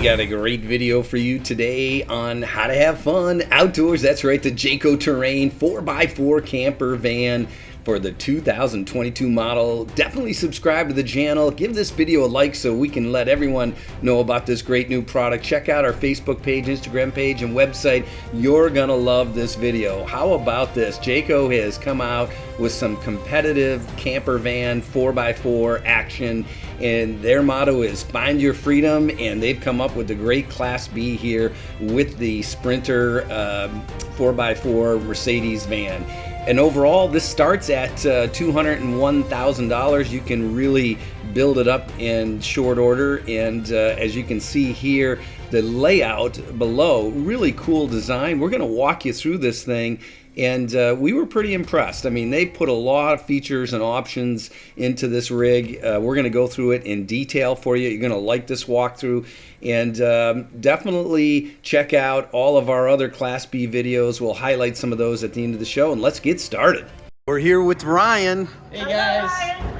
We got a great video for you today on how to have fun outdoors. That's right, the Jayco Terrain 4x4 camper van for the 2022 model. Definitely subscribe to the channel. Give this video a like so we can let everyone know about this great new product. Check out our Facebook page, Instagram page, and website. You're gonna love this video. How about this? Jayco has come out with some competitive camper van 4x4 action, and their motto is find your freedom, and they've come up with a great Class B here with the Sprinter 4x4 Mercedes van. And overall, this starts at $201,000. You can really build it up in short order. And as you can see here, the layout below, really cool design. We're going to walk you through this thing. And we were pretty impressed. I mean, they put a lot of features and options into this rig. We're going to go through it in detail for you. You're going to like this walkthrough. And definitely check out all of our other Class B videos. We'll highlight some of those at the end of the show. And let's get started. We're here with Ryan. Hey guys.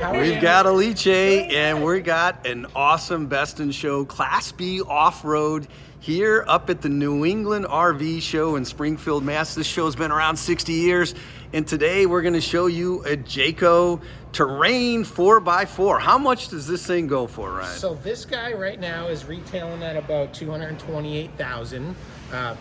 How are you? We've got Alice, and we got an awesome Best in Show Class B off-road here up at the New England RV Show in Springfield, Mass. This show's been around 60 years, and today we're going to show you a Jayco Terrain 4x4. How much does this thing go for, Ryan? So this guy right now is retailing at about $228,000.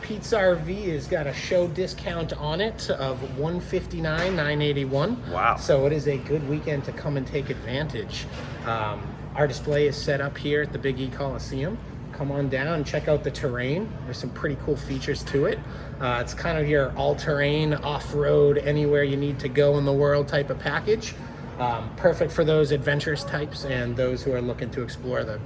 Pete's RV has got a show discount on it of $159,981. Wow. So it is a good weekend to come and take advantage. Our display is set up here at the Big E Coliseum. Come on down and check out the Terrain. There's some pretty cool features to it. It's kind of your all-terrain, off-road, anywhere you need to go in the world type of package. Perfect for those adventurous types and those who are looking to explore the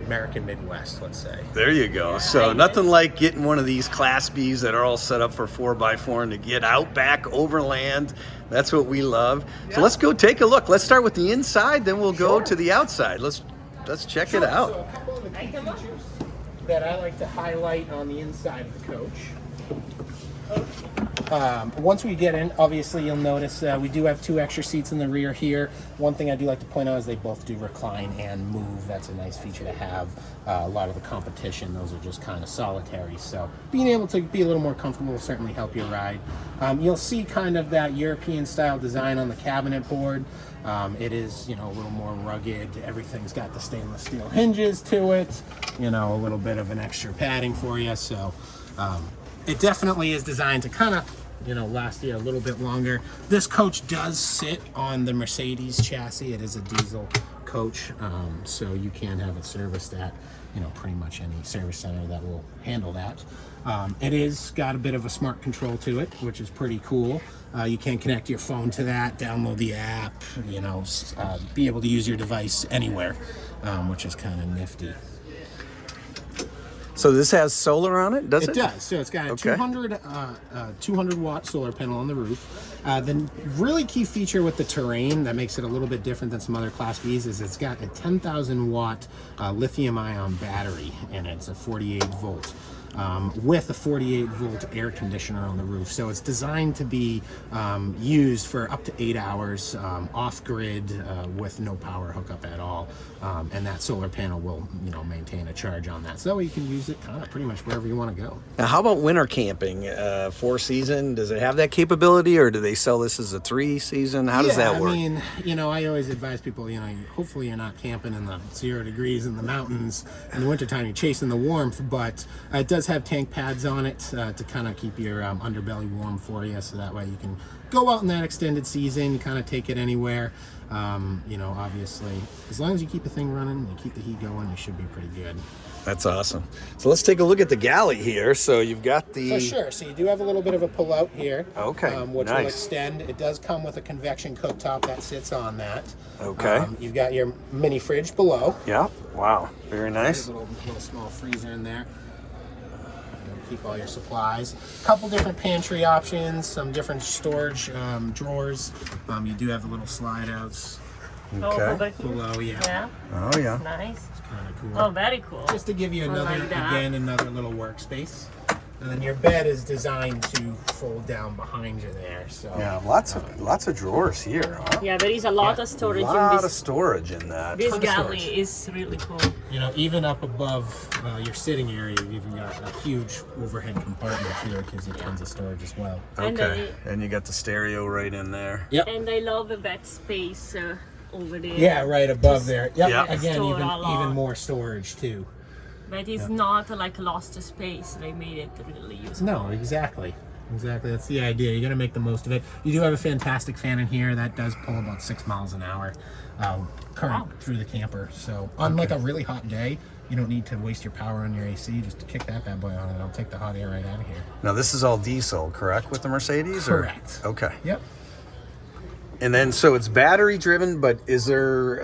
American Midwest, let's say. There you go. So nothing like getting one of these Class Bs that are all set up for 4x4 and to get out back overland. That's what we love. So let's go take a look. Let's start with the inside, then we'll go to the outside. Let's check it out. So a couple of the key features that I like to highlight on the inside of the coach. Once we get in, obviously you'll notice we do have 2 extra seats in the rear here. One thing I do like to point out is they both do recline and move. That's a nice feature to have. A lot of the competition, those are just kind of solitary. So being able to be a little more comfortable will certainly help you ride. You'll see kind of that European style design on the cabinet board. It is, a little more rugged. Everything's got the stainless steel hinges to it. A little bit of an extra padding for you. So it definitely is designed to kind of, last you a little bit longer. This coach does sit on the Mercedes chassis. It is a diesel coach, so you can have it serviced at, pretty much any service center that will handle that. It is got a bit of a smart control to it, which is pretty cool. You can connect your phone to that, download the app, be able to use your device anywhere, which is kind of nifty. So this has solar on it, does it? It does. So it's got a 200 watt solar panel on the roof. The really key feature with the Terrain that makes it a little bit different than some other Class Bs is it's got a 10,000 watt lithium ion battery, and it's a 48 volt. With a 48 volt air conditioner on the roof. So it's designed to be used for up to 8 hours off grid with no power hookup at all. And that solar panel will, maintain a charge on that. So you can use it kind of pretty much wherever you want to go. Now, how about winter camping? 4-season, does it have that capability, or do they sell this as a 3-season? How does that work? I mean, I always advise people, hopefully you're not camping in the 0 degrees in the mountains in the wintertime. You're chasing the warmth, but it does have tank pads on it to kind of keep your underbelly warm for you, so that way you can go out in that extended season, kind of take it anywhere. Obviously, as long as you keep the thing running and keep the heat going, you should be pretty good. That's awesome. So let's take a look at the Galley here. So you've got the... For sure. So you do have a little bit of a pull-out here. Okay, which nice. will extend. It does come with a convection cooktop that sits on that. Okay. You've got your mini fridge below. Yeah. Wow. Very nice. There's a little small freezer in there. Keep all your supplies. A couple different pantry options, some different storage drawers. You do have the little slide outs. Okay. Below, Yeah. Oh, yeah. Nice. Kind of cool. Oh, very cool. Just to give you another, like that. another little workspace. And then your bed is designed to fold down behind you there. So Yeah, lots of drawers here. Huh? Yeah, there is a lot of storage A lot in of this. storage in that. This Ton of galley storage. is really cool. you know, even up above your sitting area, you've even got a huge overhead compartment here. It gives you tons of storage as well. And Okay, and you got the stereo right in there. Yep. And I love that space over there. Yeah, right above there. Yep. Yeah. Again, Store even a lot. even more storage too. But it's not like lost space. They made it really useful. No, exactly. Exactly. That's the idea. You got to make the most of it. You do have a fantastic fan in here that does pull about 6 miles an hour current through the camper. So on like a really hot day, you don't need to waste your power on your AC. Just kick that bad boy on and it'll take the hot air right out of here. Now this is all diesel, correct, with the Mercedes? Correct. Or? Okay. Yep. And then, so it's battery driven, but is there,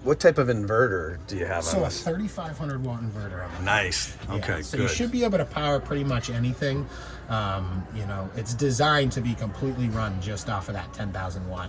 what type of inverter do you have So on a this? 3,500 watt inverter on the Nice. Okay, so good. you should be able to power pretty much anything. You know, it's designed to be completely run just off of that 10,000 watt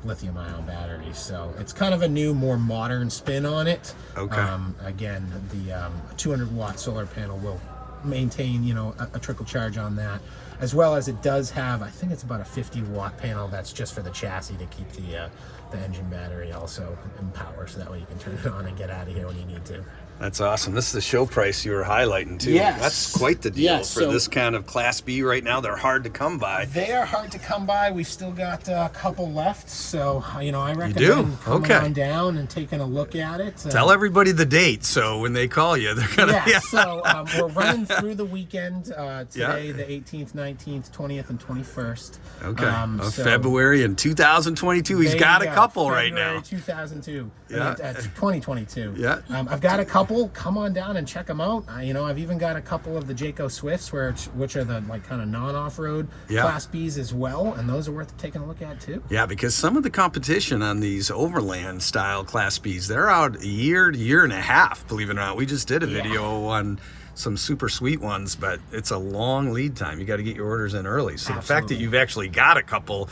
lithium ion battery. So it's kind of a new, more modern spin on it. Okay. Again, the 200 watt solar panel will maintain, you know, a trickle charge on that, as well as it does have, I think it's about a 50 watt panel that's just for the chassis to keep the engine battery also in power, so that way you can turn it on and get out of here when you need to. That's awesome. This is the show price you were highlighting too. Yes. That's quite the deal Yes, for so- this kind of Class B right now. They're hard to come by. They are hard to come by. We've still got a couple left, so you know, I recommend do? coming Okay. on down and taking a look at it. Tell everybody the date, so when they call you, they're gonna. Yeah, so we're running through the weekend today, Yeah. the 18th, 19th, 20th, and 21st. Okay. Of So February in 2022. He's there got you a go, couple right February now. 2002. Yeah. 2022. Yeah. I've got a couple. Come on down and check them out. You know, I've even got a couple of the Jayco Swifts, which are the like kind of non-off-road Yeah. Class Bs as well, and those are worth taking a look at too. Yeah, because some of the competition on these overland style Class Bs, they're out a year to year and a half, believe it or not. We just did a video on some super sweet ones, but it's a long lead time. You got to get your orders in early. So the fact that Absolutely. you've actually got a couple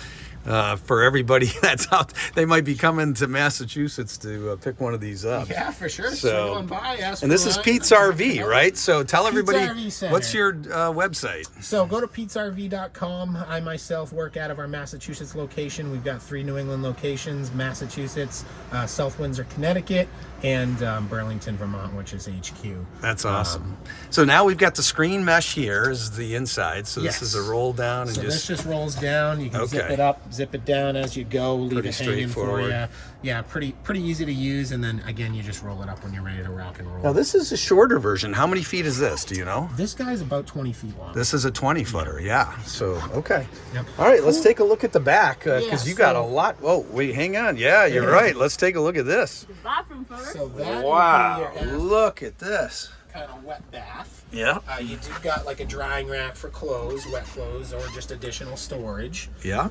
for everybody that's out, they might be coming to Massachusetts to pick one of these up. Yeah, for sure. So- Swing on by, ask And for this is mine. Pete's RV, right? So tell everybody, RV Center. what's your website? So go to petesrv.com. I myself work out of our Massachusetts location. We've got 3 New England locations: Massachusetts, South Windsor, Connecticut, and Burlington, Vermont, which is HQ. That's awesome. So now we've got the screen mesh here is the inside. So this Yes. is a roll down and So just this just rolls down. You can zip Okay. it up, zip it down as you go, leave Pretty it hanging for straightforward. you. Yeah, pretty easy to use. And then again, you just roll it up when you're ready to rock and roll. Now this is a shorter version. How many feet is this? Do you know? This guy's about 20 feet long. This is a 20 footer. Yeah. So okay. Yep. All right. Let's take a look at the back because Yeah, you got a so- lot. Oh wait, hang on. Yeah, you're right. Let's take a look at this. The bathroom first. So that Wow. would be your Look at this. kind of wet bath. Yeah. You do got like a drying rack for clothes, wet clothes, or just additional storage. Yeah.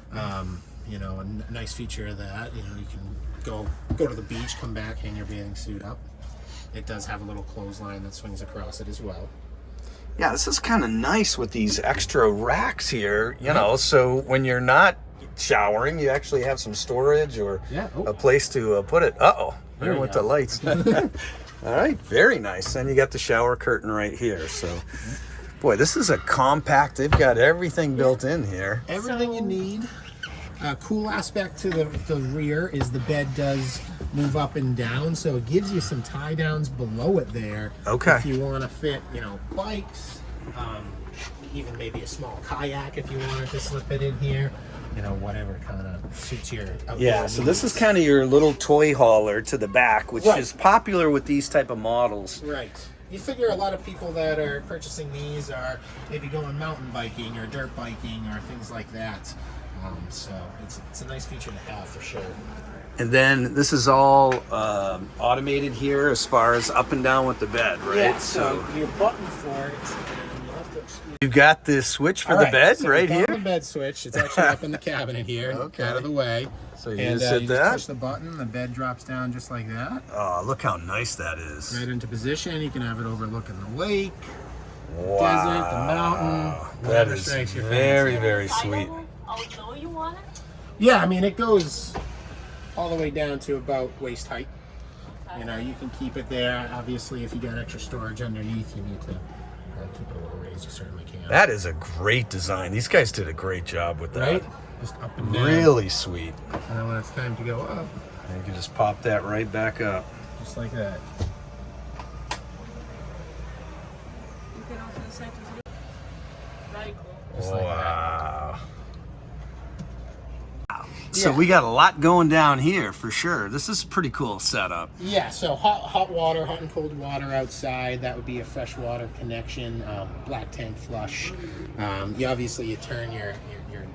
You know, a nice feature of that. You know, you can go to the beach, come back, hang your bathing suit up. It does have a little clothesline that swings across it as well. Yeah. This is kind of nice with these extra racks here. You know, so when you're not showering, you actually have some storage or Yeah. Oh. a place to put it. Uh-oh. There There you went go. the lights. All right, very nice. Then you got the shower curtain right here. So, boy, this is a compact. They've got everything built in here. Everything you need. Cool aspect to the rear is the bed does move up and down, so it gives you some tie downs below it there. Okay. If you want to fit, you know, bikes, even maybe a small kayak if you wanted to slip it in here. You know, whatever kind of suits your outdoor Yeah, so this needs. is kind of your little toy hauler to the back, which Right. is popular with these type of models. Right. You figure a lot of people that are purchasing these are maybe going mountain biking or dirt biking or things like that. So it's a nice feature to have for sure. And then this is all automated here as far as up and down with the bed, right? Yeah, so your button for it. You'll have to excuse You've got this switch for All the right, bed so right we found here. The bed switch. It's actually up in the cabinet here, Okay. out of the way. So you And just hit you that. push the button. The bed drops down just like that, Oh, look how nice that is. right into position. You can have it overlooking the lake, Wow. desert, the mountain. That whatever is strikes your very, fancy. very I sweet. know outdoor you want it? Yeah, I mean it goes all the way down to about waist height. You know, you can keep it there. Obviously, if you got extra storage underneath, you need to keep it a little raised, you certainly can. That is a great design. These guys did a great job with that. Right? Just up and down. Really sweet. And then when it's time to go up, And you can just pop that right back up. just like that. You can also set it. Very cool. Just like that. Wow. So we got a lot going down here for sure. This is a pretty cool setup. Yeah, so hot water, hot and cold water outside. That would be a freshwater connection, black tank flush. You turn your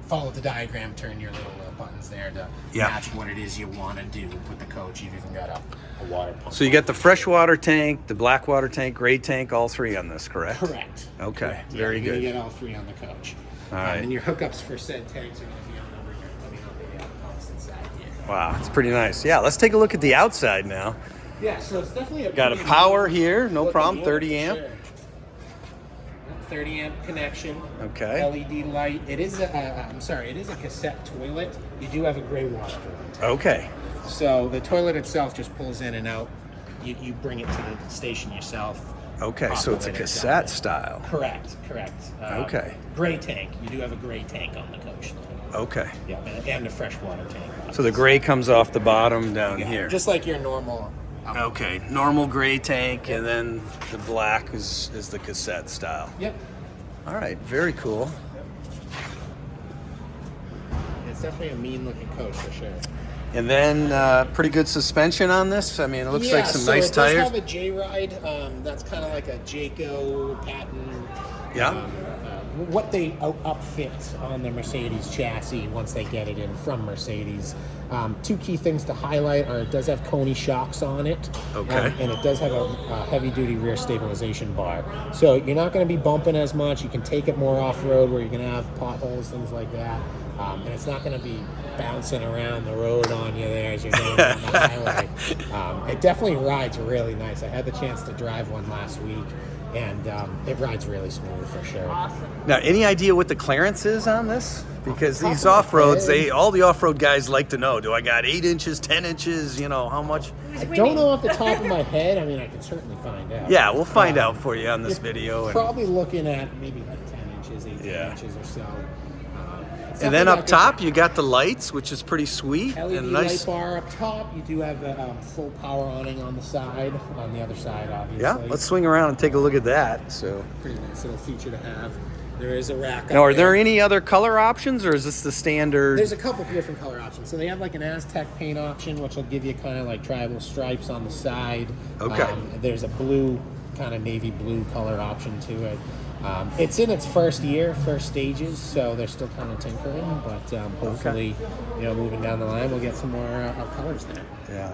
follow the diagram, turn your little buttons there to match what it is you want to do with the coach. You've even got a water pump. So you got the freshwater tank, the black water tank, gray tank, all three on this, correct? Correct. Okay, Correct. very Yeah, good. You get all three on the coach. All right. And your hookups for said tanks are going to be on over here, coming on the pumps inside here. Wow, it's pretty nice. Yeah, let's take a look at the outside now. Yeah, so it's definitely Got a power here, no problem, 30 amp. Sure. 30 amp connection. Okay. LED light. It is it is a cassette toilet. You do have a gray water. Okay. So the toilet itself just pulls in and out. You bring it to the station yourself. Okay, so it's a Populate it, cassette dump it. style. Correct. Okay. Gray tank. You do have a gray tank on the coach. Okay. Yeah, and a freshwater tank. So the gray comes off the bottom down here. Just like your normal. Okay, normal gray tank, and then the black is the cassette style. Yep. All right, very cool. It's definitely a mean looking coach for sure. And then pretty good suspension on this. I mean, it looks like some nice it tires. does have a J-Ride. That's kind of like a Jayco patent. Yeah. What they upfit on the Mercedes chassis once they get it in from Mercedes. Two key things to highlight are it does have Coney shocks on it. Okay. And it does have a heavy-duty rear stabilization bar. So you're not going to be bumping as much. You can take it more off-road where you're going to have potholes, things like that. And it's not going to be bouncing around the road on you there as you're going down the highway. It definitely rides really nice. I had the chance to drive one last week, and it rides really smooth for sure. Awesome. Now, any idea what the clearance is on this? Because Top these of my off-roads, head. all the off-road guys like to know, do I got 8 inches, 10 inches, how much? I don't know off the top of my head. I mean, I can certainly find out. Yeah, we'll find out for you on this video. Probably looking at maybe like 10 inches, 18 Yeah. inches or so. And then up top, you got the lights, which is pretty sweet LED and nice. light bar up top. You do have a full power awning on the side, on the other side, obviously. Yeah, let's swing around and take a look at that. So, Pretty nice little feature to have. There is a rack. now, up are there any other color options, or is this the standard? There's a couple different color options. So they have like an Aztec paint option, which will give you kind of like tribal stripes on the side. Okay. There's a blue, kind of navy blue color option to it. It's in its first stages, so they're still kind of tinkering, but hopefully, moving down the line, we'll get some more colors there. Yeah.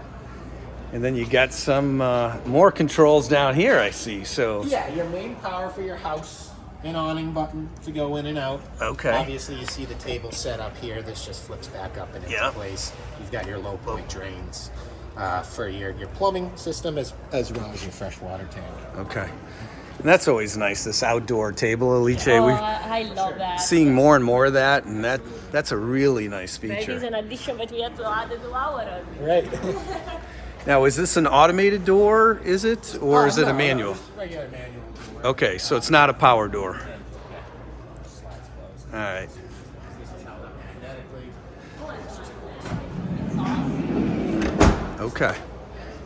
And then you got some more controls down here, I see. So, Yeah, your main power for your house, an awning button to go in and out. Okay. Obviously, you see the table set up here. This just flips back up and into Yep. place. You've got your low point drains for your plumbing system as well as your freshwater tank. okay. And that's always nice, this outdoor table, Alice. Oh, We're I love that. seeing more and more of that, and that's a really nice Maybe it's feature. an addition that we have to add to our. Right. Now, is this an automated door, is it? Or is it a manual? It's a regular manual. Okay, so it's not a power door. Yeah. Slides closed. All right. This is held up magnetically. Okay.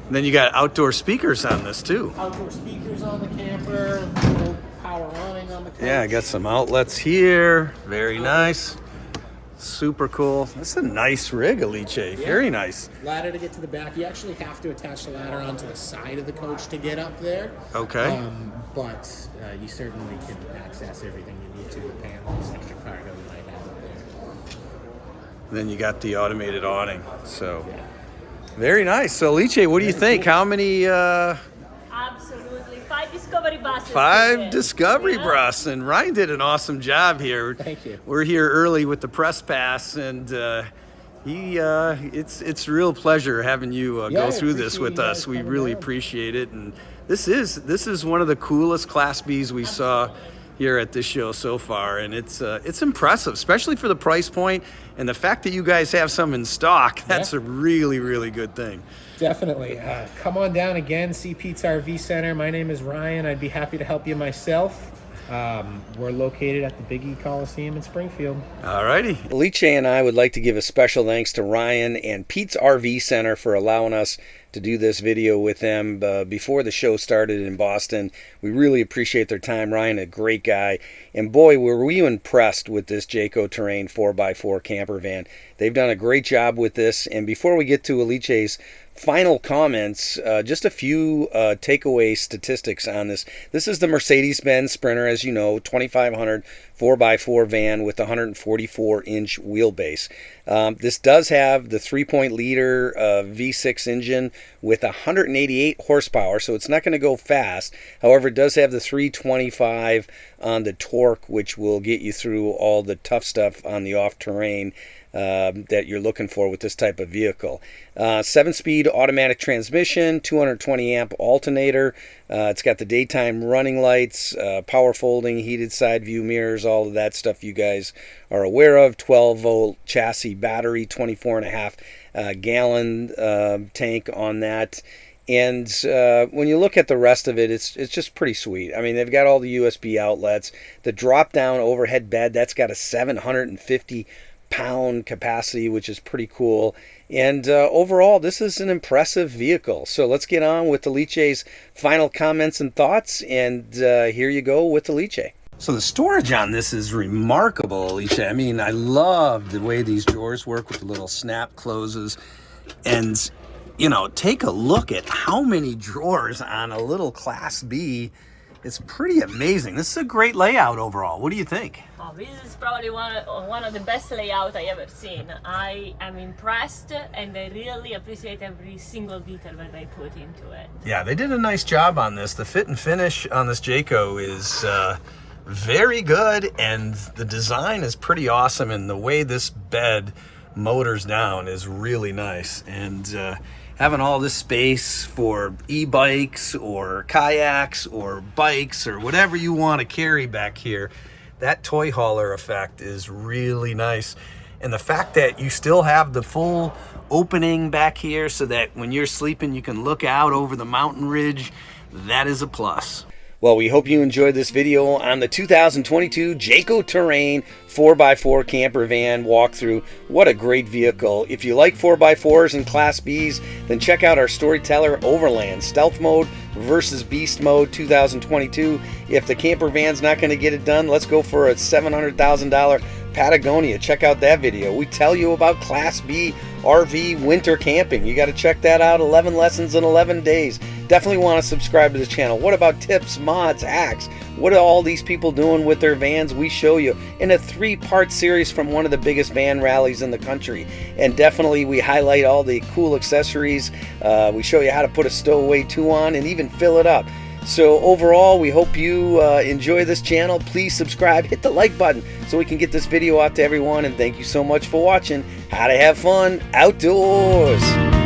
And then you got outdoor speakers on this, too. Outdoor speakers on the camper, full power awning on the coach. Yeah, I got some outlets here. Very nice. Super cool. That's a nice rig, Alice. Very nice. Ladder to get to the back. You actually have to attach the ladder onto the side of the coach to get up there. Okay. But you certainly can access everything you need to. The panels, extra cargo you might have up there. Then you got the automated awning. So, very nice. So, Alice, what do you think? How many? Absolutely. 5 discovery buses. 5 today. Discovery Yeah. Bus, and Ryan did an awesome job here. Thank you. We're here early with the press pass, and it's a real pleasure having you Yeah, go I through this appreciate with you us. guys We coming really down. appreciate it, and this is one of the coolest Class Bs we saw here at this show so far, and it's impressive, especially for the price point and the fact that you guys have some in stock. That's a really, really good thing. Definitely. Come on down again, see Pete's RV Center. My name is Ryan. I'd be happy to help you myself. We're located at the Big E Coliseum in Springfield. Alrighty. Alice and I would like to give a special thanks to Ryan and Pete's RV Center for allowing us to do this video with them before the show started in Boston. We really appreciate their time. Ryan, a great guy. And boy, were we impressed with this Jayco Terrain 4x4 camper van. They've done a great job with this. And before we get to Alice's final comments, just a few takeaway statistics on this. This is the Mercedes-Benz Sprinter, as you know, 2500 4x4 van with 144-inch wheelbase. This does have the 3.0-liter V6 engine with 188 horsepower, so it's not going to go fast. However, it does have the 325 on the torque, which will get you through all the tough stuff on the off-terrain that you're looking for with this type of vehicle. 7-speed automatic transmission, 220 amp alternator. It's got the daytime running lights, power folding, heated side view mirrors, all of that stuff you guys are aware of. 12-volt chassis battery, 24.5 gallon tank on that. And when you look at the rest of it, it's just pretty sweet. I mean, they've got all the USB outlets. The drop-down overhead bed, that's got a 750-pound capacity, which is pretty cool. And overall, this is an impressive vehicle. So let's get on with Alice's final comments and thoughts. And here you go with Alice. So the storage on this is remarkable, Alice. I mean, I love the way these drawers work with the little snap closes. And, you know, take a look at how many drawers on a little Class B. It's pretty amazing. This is a great layout overall. What do you think? Oh, this is probably one of the best layouts I ever seen. I am impressed, and I really appreciate every single detail that they put into it. Yeah, they did a nice job on this. The fit and finish on this Jayco is very good, and the design is pretty awesome, and the way this bed motors down is really nice. And having all this space for e-bikes or kayaks or bikes or whatever you want to carry back here, that toy hauler effect is really nice. And the fact that you still have the full opening back here so that when you're sleeping you can look out over the mountain ridge, that is a plus. Well, we hope you enjoyed this video on the 2022 Jayco Terrain 4x4 camper van walkthrough. What a great vehicle. If you like 4x4s and Class Bs, then check out our Storyteller Overland Stealth Mode versus Beast Mode 2022. If the camper van's not going to get it done, let's go for a $700,000 Patagonia. Check out that video. We tell you about Class B RV winter camping. You got to check that out. 11 lessons in 11 days. Definitely want to subscribe to the channel. What about tips, mods, hacks? What are all these people doing with their vans? We show you in a 3-part series from one of the biggest van rallies in the country. And definitely we highlight all the cool accessories. We show you how to put a stowaway 2 on and even fill it up. So overall, we hope you enjoy this channel. Please subscribe, hit the like button so we can get this video out to everyone. And thank you so much for watching How to Have Fun Outdoors.